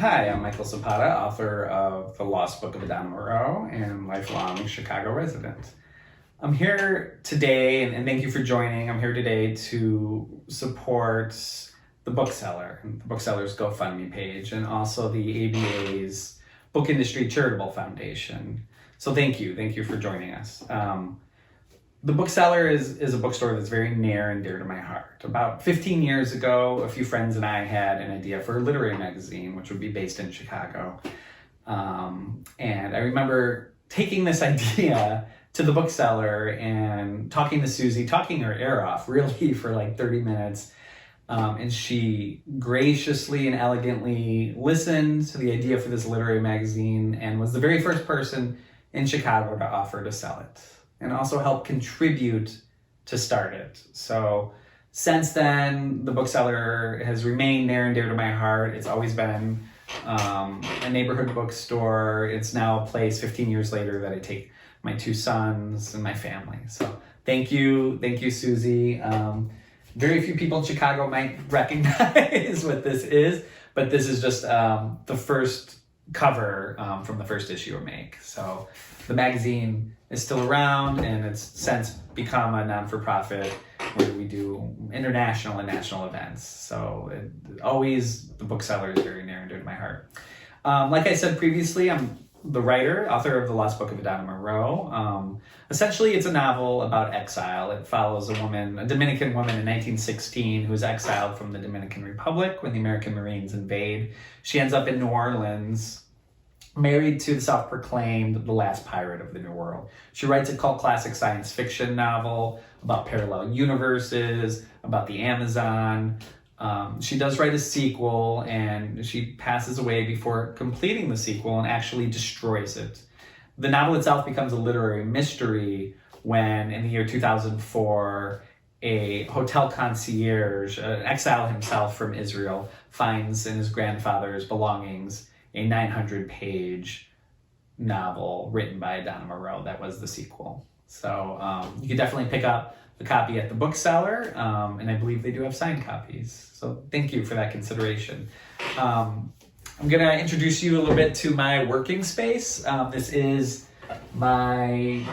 Hi, I'm Michael Zapata, author of The Lost Book of Adana Moreau and lifelong Chicago resident. I'm here today, and thank you for joining. I'm here today to support the bookseller, the bookseller's GoFundMe page, and also the ABA's Book Industry Charitable Foundation. So thank you for joining us. The bookseller is a bookstore that's very near and dear to my heart. About 15 years ago, a few friends and I had an idea for a literary magazine, which would be based in Chicago. And I remember taking this idea to the bookseller and talking to Susie, talking her ear off really for like 30 minutes. And she graciously and elegantly listened to the idea for this literary magazine and was the very first person in Chicago to offer to sell it, and also help contribute to start it. So since then, the bookseller has remained near and dear to my heart. It's always been a neighborhood bookstore. It's now a place 15 years later that I take my two sons and my family. So thank you, Susie. Very few people in Chicago might recognize what this is, but this is just the first cover from the first issue of Make. So the magazine is still around, and it's since become a non-for-profit where we do international and national events. So always the bookseller is very near and dear to my heart. Like I said previously, I'm the author of The Lost Book of Adana Moreau. Essentially, it's a novel about exile. It follows a Dominican woman in 1916 who was exiled from the Dominican Republic when the American Marines invade. She ends up in New Orleans, married to the self-proclaimed the last pirate of the New World. She writes a cult classic science fiction novel about parallel universes, about the Amazon. She does write a sequel, and she passes away before completing the sequel and actually destroys it. The novel itself becomes a literary mystery when, in the year 2004, a hotel concierge, an exile himself from Israel, finds in his grandfather's belongings a 900-page novel written by Adana Moreau that was the sequel. So you can definitely pick up the copy at the bookseller, and I believe they do have signed copies. So thank you for that consideration. I'm going to introduce you a little bit to my working space. This is my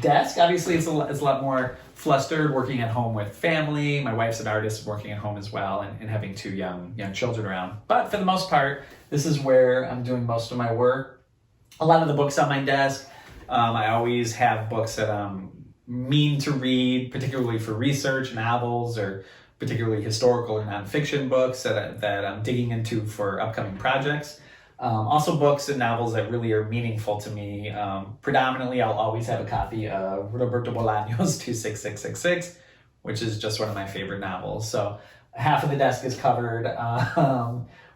desk. Obviously, it's a lot more flustered working at home with family. My wife's an artist, working at home as well, and having two young children around. But for the most part, this is where I'm doing most of my work. A lot of the books on my desk, I always have books that I'm mean to read, particularly for research, novels, or particularly historical or nonfiction books that I'm digging into for upcoming projects. Also books and novels that really are meaningful to me. Predominantly, I'll always have a copy of Roberto Bolaño's 26666, which is just one of my favorite novels. So half of the desk is covered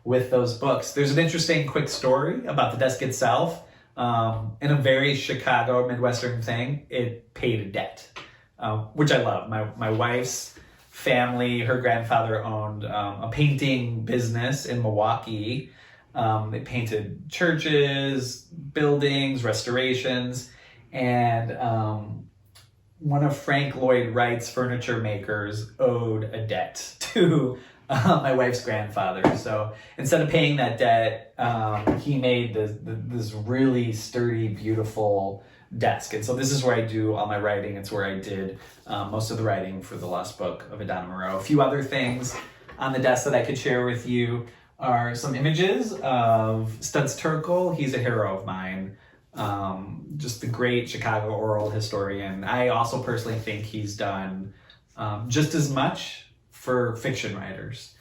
with those books. There's an interesting quick story about the desk itself. In a very Chicago Midwestern thing, it paid a debt, which I love. My wife's family, her grandfather owned a painting business in Milwaukee. They painted churches, buildings, restorations, and one of Frank Lloyd Wright's furniture makers owed a debt to my wife's grandfather. So instead of paying that debt, he made this really sturdy, beautiful desk. And so this is where I do all my writing. It's where I did most of the writing for The Lost Book of Adana Moreau. A few other things on the desk that I could share with you are some images of Studs Terkel. He's a hero of mine. Just the great Chicago oral historian. I also personally think he's done just as much for fiction writers.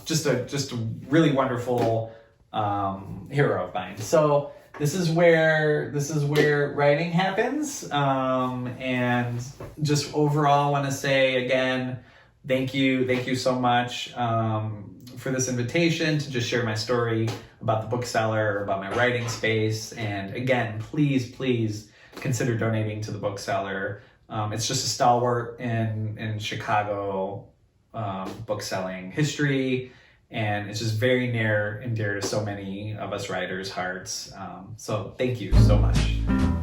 Just a really wonderful hero of mine. So this is where writing happens. And just overall want to say again, thank you so much for this invitation to just share my story about the bookseller, about my writing space. And again, please consider donating to the bookseller. It's just a stalwart in Chicago bookselling history, and it's just very near and dear to so many of us writers' hearts. So thank you so much.